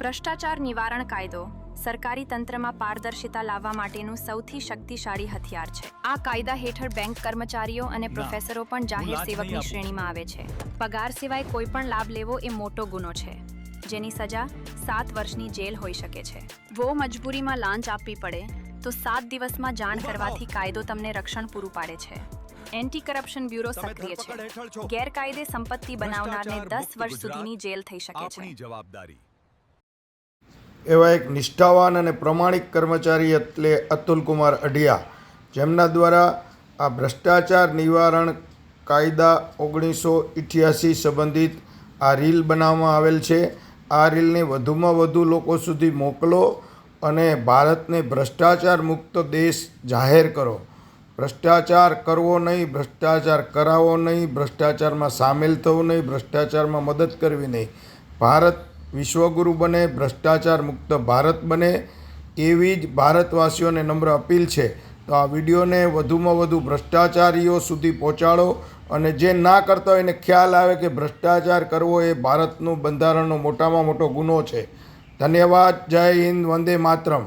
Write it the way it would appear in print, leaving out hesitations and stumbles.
ભ્રષ્ટાચાર નિવારણ કાયદો સરકારી તંત્રમાં પારદર્શિતા લાવવા માટેનું સૌથી શક્તિશાળી હથિયાર છે। આ કાયદા હેઠળ બેંક કર્મચારીઓ અને પ્રોફેસરો પણ જાહેર સેવકની શ્રેણીમાં આવે છે। પગાર સિવાય કોઈ પણ લાભ લેવો એ મોટો ગુનો છે, જેની સજા 7 વર્ષની જેલ હોઈ શકે છે। વો મજબૂરીમાં લાંચ આપવી પડે તો 7 દિવસમાં જાણ કરવાથી કાયદો તમને રક્ષણ પૂરું પાડે છે। એન્ટી કરપ્શન બ્યુરો સક્રિય છે। ગેરકાયદે સંપત્તિ બનાવનારને 10 વર્ષ સુધીની જેલ થઈ શકે છે। એવા એક નિષ્ઠાવાન અને પ્રમાણિક કર્મચારી એટલે અતુલકુમાર અઢિયા, જેમના દ્વારા આ ભ્રષ્ટાચાર નિવારણ કાયદા 1988 સંબંધિત આ રીલ બનાવવામાં આવેલ છે। આ રીલને વધુમાં વધુ લોકો સુધી મોકલો અને ભારતને ભ્રષ્ટાચાર મુક્ત દેશ જાહેર કરો। ભ્રષ્ટાચાર કરવો નહીં, ભ્રષ્ટાચાર કરાવવો નહીં, ભ્રષ્ટાચારમાં સામેલ થવું નહીં, ભ્રષ્ટાચારમાં મદદ કરવી નહીં। ભારત વિશ્વગુરુ બને, ભ્રષ્ટાચાર મુક્ત ભારત બને, એવી જ ભારતવાસીઓને નમ્ર અપીલ છે। તો આ વિડીયોને વધુમાં વધુ ભ્રષ્ટાચારીઓ સુધી પહોંચાડો અને જે ના કરતા હોય એને ખ્યાલ આવે કે ભ્રષ્ટાચાર કરવો એ ભારતનું બંધારણનો મોટામાં મોટો ગુનો છે। ધન્યવાદ। જય હિન્દ, વંદે માતરમ।